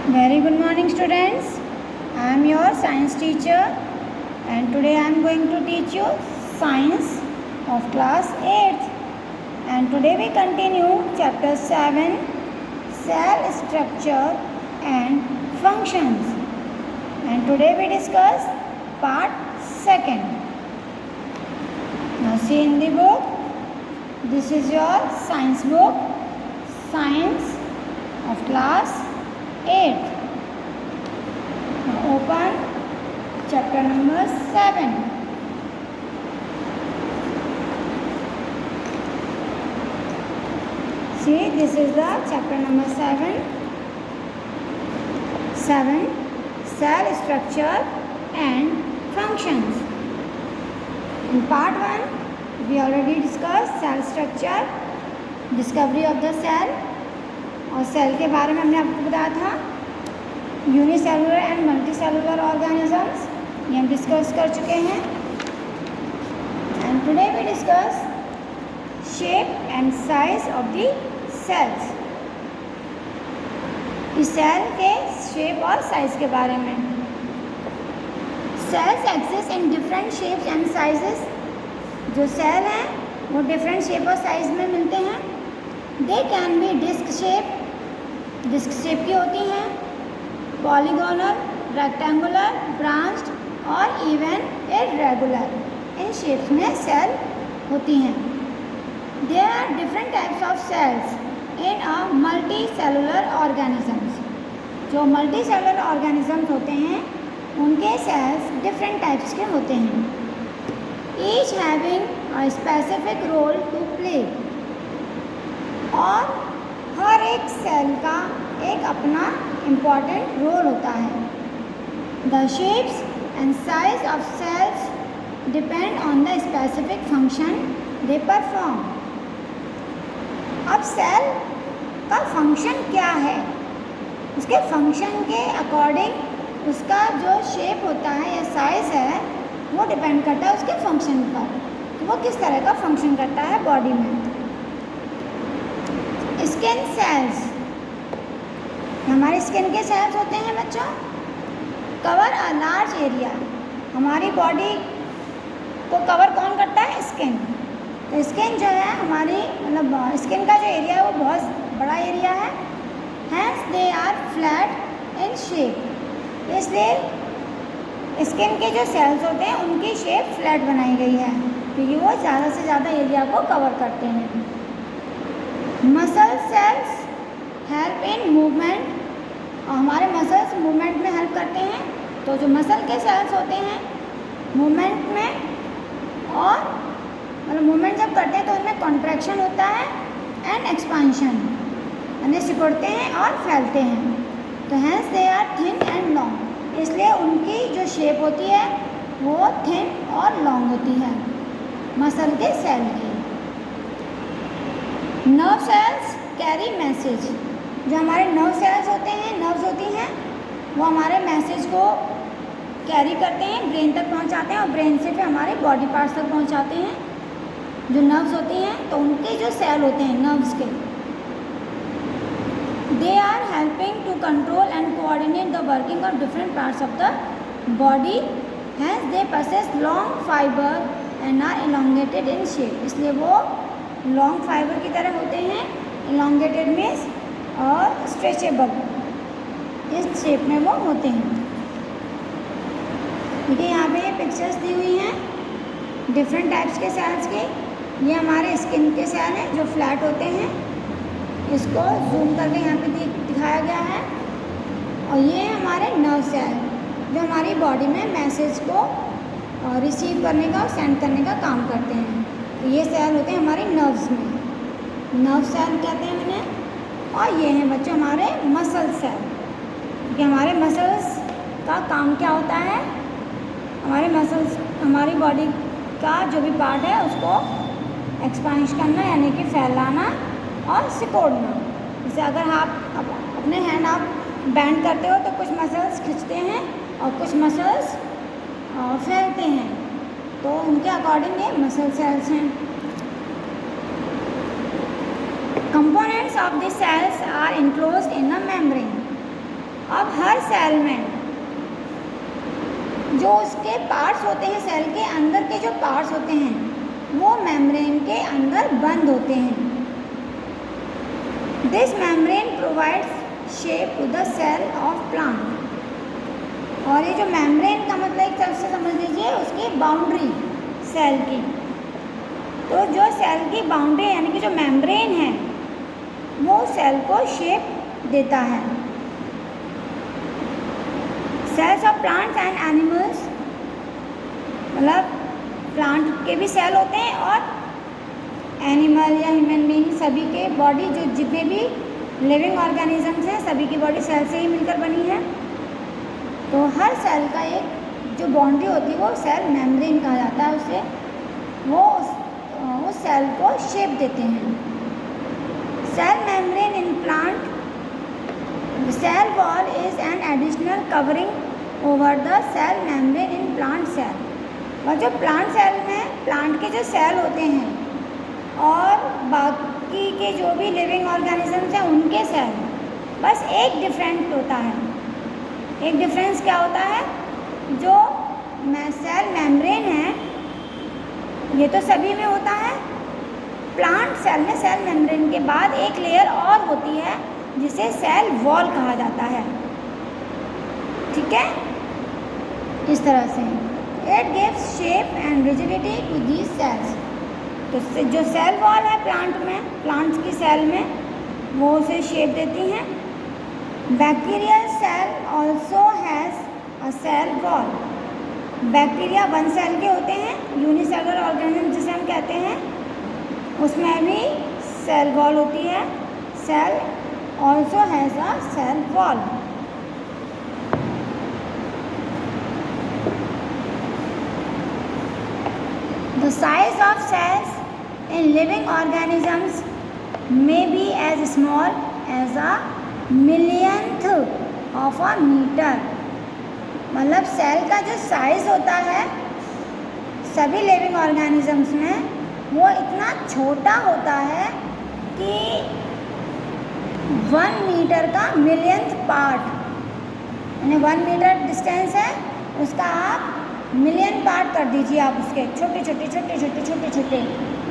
Very good morning, students. I am your science teacher, and today I am going to teach you science of class 8th. And today we continue chapter 7, cell structure and functions. And today we discuss part 2nd. Now see in the book, this is your science book, science of class 8. Now open chapter number 7. See, this is the chapter number 7. 7. Cell structure and functions. In part 1, we already discussed cell structure, discovery of the cell. और cell के बारे में हमने आपको बताया था unicellular and multicellular organisms, ये हम डिस्कस कर चुके हैं. And today we discuss shape and size of the cells. इस सेल के शेप और साइज के बारे में. Cells exist in different shapes and sizes. जो सेल हैं वो डिफरेंट शेप और साइज में मिलते हैं. They can be disk shape की होती हैं, पॉलीगोनल, रेक्टेंगुलर, ब्रांच्ड और इवन इरेगुलर. इन शेप्स में सेल होती हैं. There are different types of cells in a multi cellular organisms. जो मल्टी सेलुलर ऑर्गेनिजम्स होते हैं उनके सेल्स डिफरेंट टाइप्स के होते हैं. Each having a specific role to play. और हर एक सेल का एक अपना इम्पॉर्टेंट रोल होता है. The shapes and size of cells depend on the specific function they perform. अब सेल का फंक्शन क्या है, उसके फंक्शन के अकॉर्डिंग उसका जो शेप होता है या साइज है वो डिपेंड करता है उसके फंक्शन पर, तो वो किस तरह का फंक्शन करता है बॉडी में. स्किन सेल्स, हमारे स्किन के सेल्स होते हैं बच्चों, कवर अ लार्ज एरिया. हमारी बॉडी को कवर कौन करता है? स्किन. तो स्किन जो है हमारी मतलब स्किन का जो एरिया है वो बहुत बड़ा एरिया है. Hence they are flat in shape. इसलिए स्किन के जो सेल्स होते हैं उनकी शेप फ्लैट बनाई गई है क्योंकि वो ज़्यादा से ज़्यादा एरिया को कवर करते हैं. Muscle cells help in movement. और हमारे मसल्स मूवमेंट में हेल्प करते हैं. तो जो मसल के सेल्स होते हैं मूवमेंट में, और मतलब मूवमेंट जब करते हैं तो उनमें कॉन्ट्रैक्शन होता है एंड एक्सपांशन, यानी सिकुड़ते हैं और फैलते हैं. तो hence they are thin and long. इसलिए उनकी जो शेप होती है वो थिन और लॉन्ग होती है मसल के सेल की. Nerve cells carry message. जो हमारे नर्व सेल्स होते हैं, नर्व्स होती हैं, वो हमारे मैसेज को कैरी करते हैं, ब्रेन तक पहुंचाते हैं और ब्रेन से फिर हमारे बॉडी पार्ट्स तक पहुंचाते हैं. जो नर्व्स होती हैं तो उनके जो सेल होते हैं नर्व्स के, they are helping to control and coordinate the working of different parts of the body. Hence they possess long fiber and are elongated in shape. इसलिए वो लॉन्ग फाइबर की तरह होते हैं, इलोंगेटेड मीन्स और स्ट्रेचेबल, इस shape में वो होते हैं. ठीक है, यहाँ पे ये पिक्चर्स दी हुई हैं डिफरेंट टाइप्स के सेल्स की. ये हमारे स्किन के सेल हैं जो फ्लैट होते हैं, इसको जूम करके यहाँ पे दिखाया गया है. और ये हमारे नर्व सेल जो हमारी बॉडी में मैसेज को रिसीव करने का और सेंड करने का काम करते हैं. तो ये सेल होते हैं हमारे नर्व्स में, नर्व सेल कहते हैं उन्हें. और ये हैं बच्चों हमारे मसल सेल. कि हमारे मसल्स का काम क्या होता है, हमारे मसल्स हमारी बॉडी का जो भी पार्ट है उसको एक्सपांड करना यानी कि फैलाना और सिकोड़ना. जैसे अगर आप अपने हैंड आप बैंड करते हो तो कुछ मसल्स खींचते हैं और कुछ मसल्स फैलते हैं, तो उनके अकॉर्डिंग ये मसल सेल्स हैं. Components of the cells are enclosed in a membrane. अब सेल में जो उसके पार्ट्स होते हैं, सेल के अंदर के जो पार्ट्स होते हैं वो मेम्ब्रेन के अंदर बंद होते हैं। This membrane provides shape to the cell of plant. और ये जो मेम्ब्रेन का मतलब एक तरह से समझ लीजिए उसकी बाउंड्री सेल की। तो जो सेल की बाउंड्री यानी कि जो मेम्ब्रेन है वो सेल को शेप देता है। Cells of plants and animals, मतलब प्लांट के भी सेल होते हैं और एनिमल या ह्यूमन बीइंग सभी के बॉडी, जो जितने भी लिविंग ऑर्गेनिजम्स हैं सभी की बॉडी सेल से ही मिलकर बनी है। तो हर सेल का एक जो बाउंड्री होती है वो सेल मेम्ब्रेन कहा जाता है उसे। वो उस सेल को शेप देते हैं। Cell membrane in plant, cell wall is an additional covering over the cell membrane in plant cell. और जो प्लांट सेल में प्लांट के जो सेल होते हैं और बाकी के जो भी लिविंग ऑर्गेनिजम्स हैं उनके सेल, बस एक डिफरेंट होता है। एक डिफरेंस क्या होता है, जो सेल मेम्ब्रेन है ये तो सभी में होता है। प्लांट सेल में सेल मेम्ब्रेन के बाद एक लेयर और होती है जिसे सेल वॉल कहा जाता है। ठीक है, इस तरह से it gives shape and rigidity to these cells. तो जो सेल वॉल है प्लांट में, प्लांट्स की सेल में, वो उसे शेप देती हैं। Bacterial cell also has a cell wall. Bacteria one cell के होते हैं, यूनिसेलुलर ऑर्गेनिज्म जिसे हम कहते हैं, उसमें भी सेल वॉल होती है। Cell also has a cell wall. The size of cells in living organisms may be as small as a millionth of a meter। मतलब सेल का जो साइज़ होता है सभी लिविंग ऑर्गेनिजम्स में वो इतना छोटा होता है कि 1 मीटर का मिलियंथ पार्ट, यानी 1 मीटर डिस्टेंस है उसका आप मिलियन पार्ट कर दीजिए। आप उसके छोटे छोटे छोटे छोटे छोटे छोटे,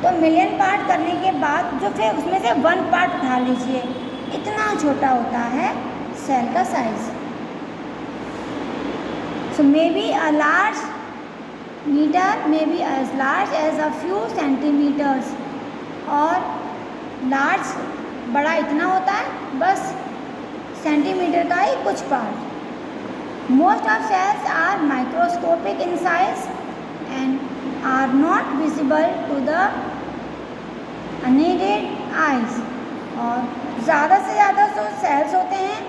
तो मिलियन पार्ट करने के बाद जो फिर उसमें से 1 पार्ट उठा लीजिए, इतना छोटा होता है सेल का size. So maybe a large meter may be as large as a few centimeters। और लार्ज बड़ा इतना होता है बस सेंटीमीटर का ही कुछ part. Most of cells are microscopic in size and are not visible to the unaided eyes. और ज़्यादा से ज़्यादा जो सेल्स होते हैं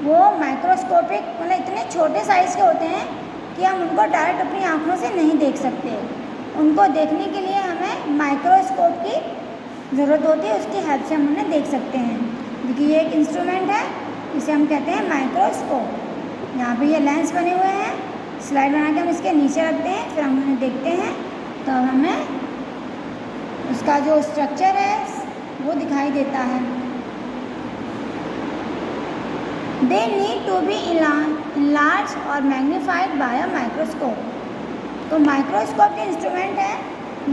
वो माइक्रोस्कोपिक, मतलब इतने छोटे साइज़ के होते हैं कि हम उनको डायरेक्ट अपनी आँखों से नहीं देख सकते। उनको देखने के लिए हमें माइक्रोस्कोप की ज़रूरत होती है, उसकी हेल्प से हम उन्हें देख सकते हैं। क्योंकि ये एक इंस्ट्रूमेंट है, इसे हम कहते हैं माइक्रोस्कोप। यहाँ पे ये लेंस बने हुए हैं, स्लाइड बना के हम इसके नीचे रखते हैं, फिर हम उन्हें देखते हैं तो हमें उसका जो स्ट्रक्चर है वो दिखाई देता है। They need to be enlarged और magnified by a microscope। तो माइक्रोस्कोप के इंस्ट्रूमेंट है,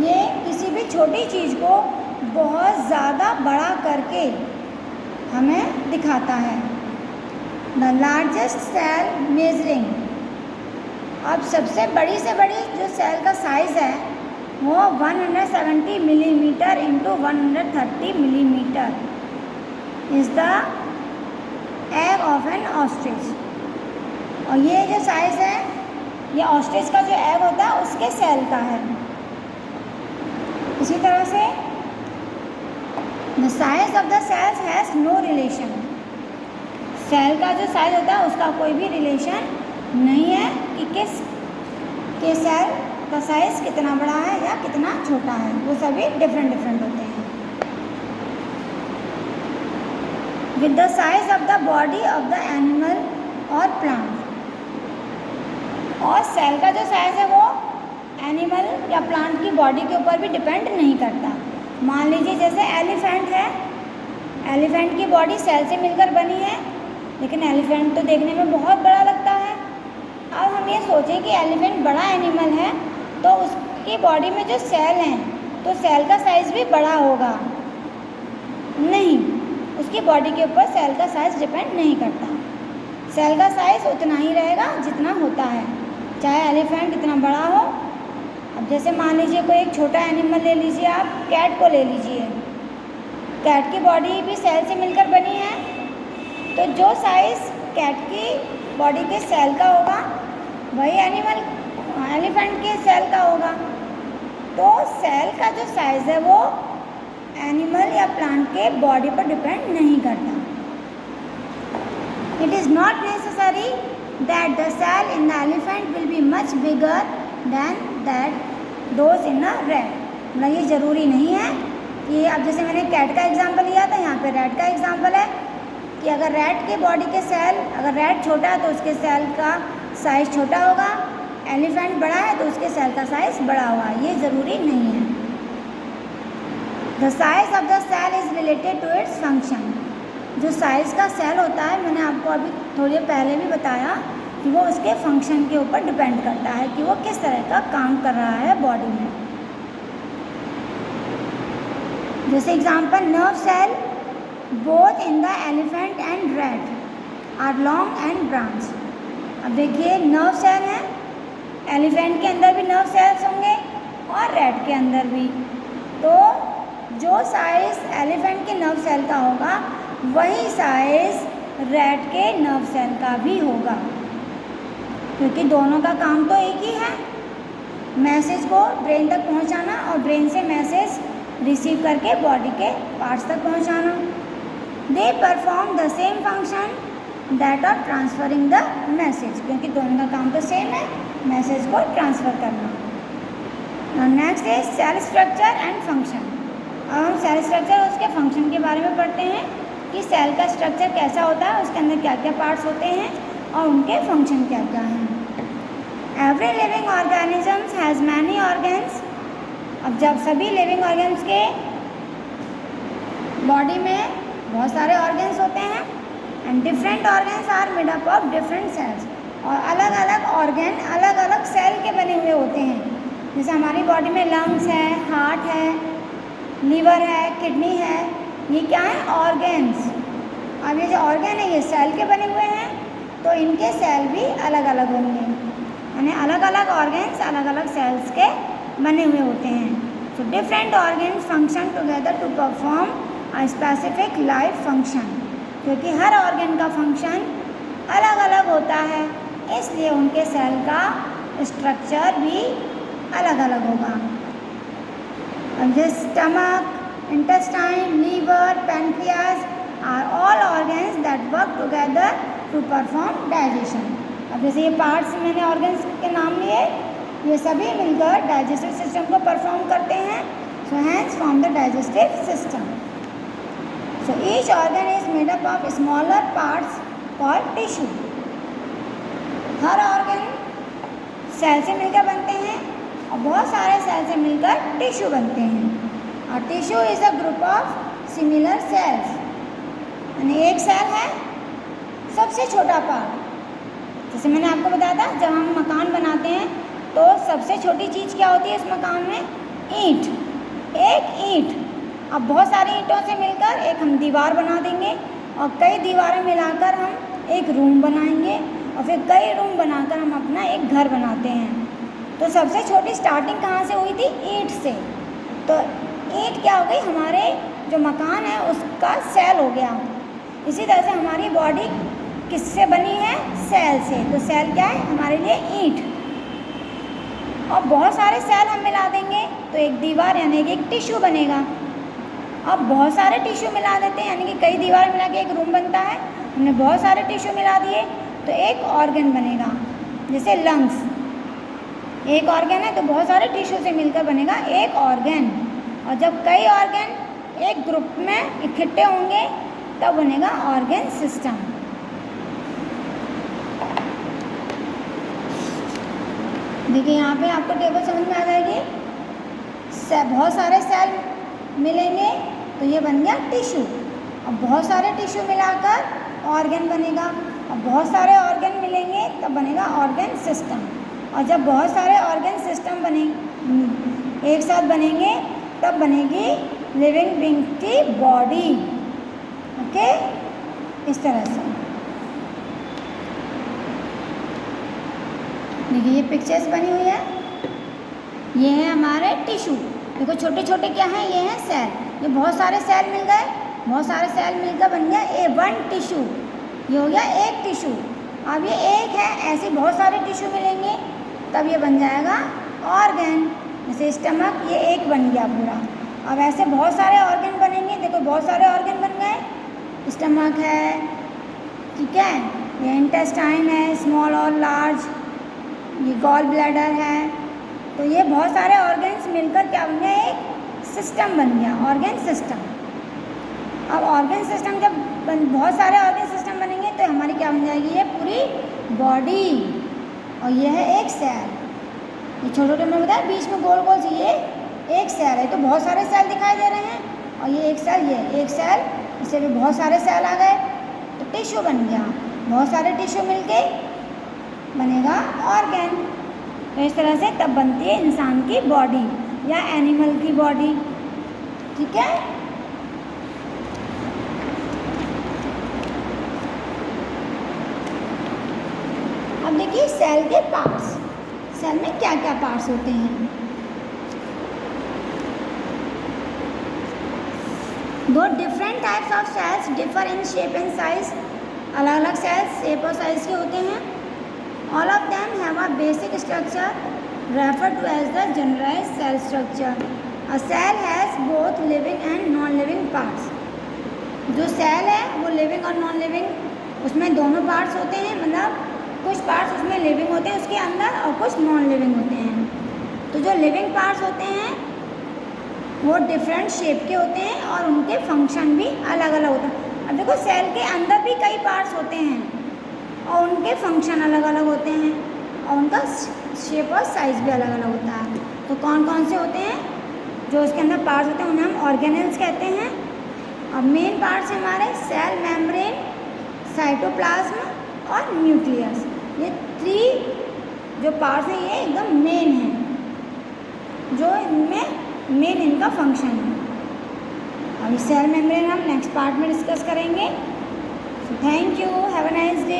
ये किसी भी छोटी चीज़ को बहुत ज़्यादा बड़ा करके हमें दिखाता है। द लार्जेस्ट सेल मेजरिंग, अब सबसे बड़ी से बड़ी जो सेल का साइज़ है वो 170 millimetre into 130 millimetre is the egg of N ostrich. और ये जो साइज़ है ये ऑस्ट्रिच का जो एग होता है उसके सेल का है। इसी तरह से the size of the cells has no relation. Cell का जो साइज़ होता है उसका कोई भी रिलेशन नहीं है कि किस के सेल का साइज़ कितना बड़ा है या कितना छोटा है, वो सभी डिफरेंट डिफरेंट होते हैं। With the size of the body of the animal और प्लांट। और सेल का जो साइज़ है वो एनिमल या प्लांट की बॉडी के ऊपर भी डिपेंड नहीं करता। मान लीजिए जैसे एलिफेंट है, एलिफेंट की बॉडी सेल से मिलकर बनी है, लेकिन एलिफेंट तो देखने में बहुत बड़ा लगता है। अब हम ये सोचें कि एलिफेंट बड़ा एनिमल है तो उसकी बॉडी में जो सेल हैं तो सेल का साइज़ भी बड़ा होगा। नहीं, उसकी बॉडी के ऊपर सेल का साइज़ डिपेंड नहीं करता। सेल का साइज़ उतना ही रहेगा जितना होता है, चाहे एलिफेंट इतना बड़ा हो। अब जैसे मान लीजिए कोई एक छोटा एनिमल ले लीजिए, आप कैट को ले लीजिए। कैट की बॉडी भी सेल से मिलकर बनी है, तो जो साइज़ कैट की बॉडी के सेल का होगा वही एलिफेंट के सेल का होगा। तो सेल का जो साइज़ है वो एनिमल या प्लांट के बॉडी पर डिपेंड नहीं करता। It is not necessary that the cell in the elephant will be much bigger than that those in a rat. मतलब ये ज़रूरी नहीं है कि अब जैसे मैंने कैट का एग्जांपल लिया था, यहाँ पे रैट का एग्जांपल है कि अगर रैट के बॉडी के सेल, अगर रैट छोटा है तो उसके सेल का साइज़ छोटा होगा, एलिफेंट बड़ा है तो उसके सेल का साइज़ बड़ा होगा। ये ज़रूरी नहीं है। The size of the cell is related to its function. जो साइज़ का सेल होता है, मैंने आपको अभी थोड़ी देर पहले भी बताया कि वो उसके फंक्शन के ऊपर डिपेंड करता है कि वो किस तरह का काम कर रहा है बॉडी में। जैसे example, nerve cell both in the elephant and rat are long and branch. अब देखिए, नर्व सेल है, एलिफेंट के अंदर भी नर्व सेल्स होंगे और रैट के अंदर भी। तो जो साइज़ एलिफेंट के नर्व सेल का होगा वही साइज़ रैट के नर्व सेल का भी होगा, क्योंकि दोनों का काम तो एक ही है, मैसेज को ब्रेन तक पहुंचाना और ब्रेन से मैसेज रिसीव करके बॉडी के पार्ट्स तक पहुंचाना। They perform the same function that of transferring the message, क्योंकि दोनों का काम तो सेम है, मैसेज को ट्रांसफ़र करना। Next is cell structure and function. अब हम सेल स्ट्रक्चर और उसके फंक्शन के बारे में पढ़ते हैं कि सेल का स्ट्रक्चर कैसा होता है, उसके अंदर क्या क्या पार्ट्स होते हैं और उनके फंक्शन क्या क्या हैं। Every living organisms has many organs. अब जब सभी लिविंग ऑर्गन्स के बॉडी में बहुत सारे ऑर्गन्स होते हैं, and different organs are made up of different cells. और अलग अलग ऑर्गन अलग अलग सेल के बने हुए होते हैं। जैसे हमारी बॉडी में लंग्स है, हार्ट है, लीवर है, किडनी है, ये क्या है, ऑर्गन्स। अब ये जो ऑर्गन है ये सेल के बने हुए हैं, तो इनके सेल भी अलग अलग होंगे, यानी अलग अलग ऑर्गन्स अलग अलग सेल्स के बने हुए होते हैं। So different organs function together to perform a specific life function. क्योंकि हर ऑर्गन का फंक्शन अलग अलग होता है, इसलिए उनके सेल का स्ट्रक्चर भी अलग अलग होगा। अब जैसे stomach, intestine, liver, pancreas are all organs that work together to perform digestion। अब जैसे ये पार्ट्स मैंने ऑर्गन्स के नाम लिए, ये सभी मिलकर डाइजेस्टिव सिस्टम को परफॉर्म करते हैं। So hence form the digestive system. So each organ is made up of smaller parts called tissue. हर ऑर्गन सेल से मिलकर बनते हैं और बहुत सारे सेल से मिलकर टिश्यू बनते हैं। और tissue is a group of similar sales, यानी एक सेल है सबसे छोटा पार्ट। जैसे मैंने आपको बताया था, जब हम मकान बनाते हैं तो सबसे छोटी चीज़ क्या होती है इस मकान में, ईंट। एक ईंट, अब बहुत सारी ईंटों से मिलकर एक हम दीवार बना देंगे और कई दीवारें मिलाकर हम एक रूम बनाएंगे और फिर कई रूम बनाकर हम अपना एक घर बनाते हैं। तो सबसे छोटी स्टार्टिंग कहाँ से हुई थी, ईंट से। तो ईंट क्या हो गई, हमारे जो मकान है उसका सेल हो गया। इसी तरह से हमारी बॉडी किससे बनी है, सेल से। तो सेल क्या है हमारे लिए, ईंट। और बहुत सारे सेल हम मिला देंगे तो एक दीवार यानी कि एक टिश्यू बनेगा। अब बहुत सारे टिश्यू मिला देते हैं, यानी कि कई दीवारें मिला के एक रूम बनता है। हमने बहुत सारे टिश्यू मिला दिए तो एक ऑर्गन बनेगा। जैसे लंग्स एक ऑर्गन है तो बहुत सारे टिश्यू से मिलकर बनेगा एक ऑर्गन। और जब कई ऑर्गन एक ग्रुप में इकट्ठे होंगे तब बनेगा ऑर्गन सिस्टम। देखिए यहाँ पे आपको टेबल समझ में आ जाएगी। बहुत सारे सेल मिलेंगे तो ये बन गया टिश्यू। अब बहुत सारे टिश्यू मिलाकर ऑर्गन बनेगा, और बहुत सारे ऑर्गन मिलेंगे तब बनेगा ऑर्गन सिस्टम। और जब बहुत सारे ऑर्गन सिस्टम बने एक साथ बनेंगे तब बनेगी लिविंग बीइंग की बॉडी। ओके, इस तरह से देखिए ये पिक्चर्स बनी हुई है। ये है हमारे टिश्यू, देखो छोटे छोटे क्या हैं, ये हैं सेल। ये बहुत सारे सेल मिल गए, बहुत सारे सेल मिलकर बन गया ए वन टिश्यू। ये हो गया एक टिश्यू। अब ये एक है, ऐसे बहुत सारे टिश्यू मिलेंगे तब ये बन जाएगा ऑर्गन। जैसे स्टमक, ये एक बन गया पूरा। अब ऐसे बहुत सारे ऑर्गन बनेंगे, देखो बहुत सारे ऑर्गन बन गए। स्टमक है, ठीक है, ये इंटेस्टाइन है, स्मॉल और लार्ज, ये गॉल ब्लैडर है। तो ये बहुत सारे ऑर्गन्स मिलकर क्या बन गया, एक सिस्टम बन गया, ऑर्गन सिस्टम। अब ऑर्गन सिस्टम जब बहुत सारे ऑर्गन सिस्टम बनेंगे तो हमारी क्या बन जाएगी, ये पूरी बॉडी। और ये है एक सेल, ये छोटे छोटे मैंने बताया बीच में गोल गोल सी, ये एक सेल है। तो बहुत सारे सेल दिखाई दे रहे हैं, और ये एक सेल, ये एक सेल, इससे भी बहुत सारे सेल आ गए तो टिश्यू बन गया। बहुत सारे टिश्यू मिलके बनेगा ऑर्गन। तो इस तरह से तब बनती है इंसान की बॉडी या एनिमल की बॉडी, ठीक है। अब देखिए सेल के पार्ट्स, सेल में क्या क्या पार्ट्स होते हैं। Though different types of cells differ in shape and size, अलग अलग सेल्स शेप और साइज के होते हैं। All of them have a basic structure referred to as the generalized cell structure. A cell has both living and non living parts. जो cell है वो living और नॉन लिविंग, उसमें दोनों पार्ट्स होते हैं, मतलब कुछ पार्ट्स उसमें लिविंग होते हैं उसके अंदर और कुछ नॉन लिविंग होते हैं। तो जो लिविंग पार्ट्स होते हैं वो डिफरेंट शेप के होते हैं और उनके फंक्शन भी अलग अलग होते हैं। अब देखो सेल के अंदर भी कई पार्ट्स होते हैं और उनके फंक्शन अलग अलग होते हैं और उनका शेप और साइज़ भी अलग अलग होता है। तो कौन कौन से होते हैं जो उसके अंदर पार्ट्स होते हैं, उन्हें हम ऑर्गेनेल्स कहते हैं। अब मेन पार्ट्स हमारे सेल मेम्ब्रेन, साइटोप्लाज्म और न्यूक्लियस। ये 3 जो पार्ट्स हैं ये एकदम मेन हैं, जो इनमें मेन इनका फंक्शन है। अभी सेल मेम्ब्रेन हम नेक्स्ट पार्ट में डिस्कस करेंगे। Thank you, have a nice day.